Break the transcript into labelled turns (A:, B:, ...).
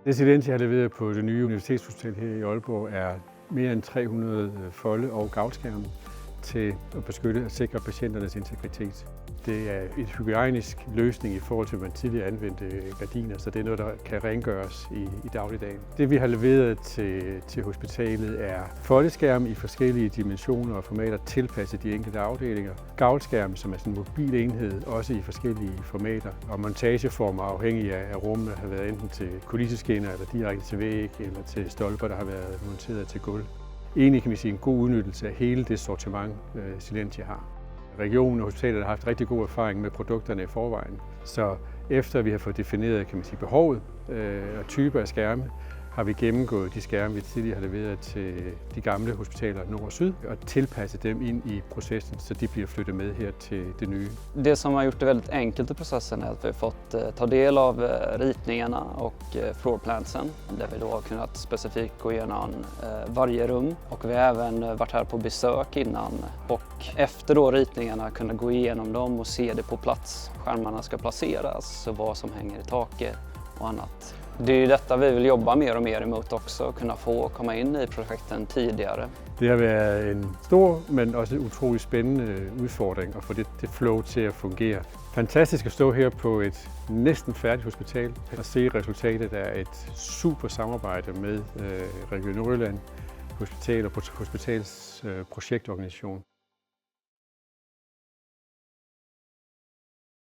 A: Det Silentia har leveret på det nye universitetshospital her i Aalborg er mere end 300 folde- og gavlskærme til at beskytte og sikre patienternes integritet. Det er en hygiejnisk løsning i forhold til, at man tidligere anvendte gardiner, så det er noget, der kan rengøres i dagligdagen. Det vi har leveret til hospitalet er foldeskærme i forskellige dimensioner og formater tilpasset de enkelte afdelinger. Gavlskærme, som er sådan en mobil enhed, også i forskellige formater. Og montageformer afhængig af rummene har været enten til kulisseskinner eller direkte til væg eller til stolper, der har været monteret til gulv. Egentlig kan man sige en god udnyttelse af hele det sortiment, Silentia har. Regionen og hospitalet har haft rigtig god erfaring med produkterne i forvejen. Så efter vi har fået defineret behovet og typer af skærme, har vi gennemgået de skærme, vi tidligere har leveret til de gamle hospitaler Nord og Syd, og tilpasset dem ind i processen, så de bliver flyttet med her til det nye.
B: Det som har gjort det väldigt enkelt i processen är att vi har fått ta del av ritningarna och floorplansen, där vi då har kunnat specifikt gå igenom varje rum, och vi har även varit här på besök innan och efter då ritningarna kunna gå igenom dem och se det på plats. Skärmarna ska placeras och vad som hänger i taket och annat. Det är ju detta vi vill jobba mer och mer emot också, kunna få komma in i projekten tidigare.
A: Det har været en stor, men også utrolig spændende udfordring at få det flow til at fungere. Fantastisk at stå her på et næsten færdigt hospital og se resultatet af et super samarbejde med Region Nordjylland, hospital og hospitals projektorganisation.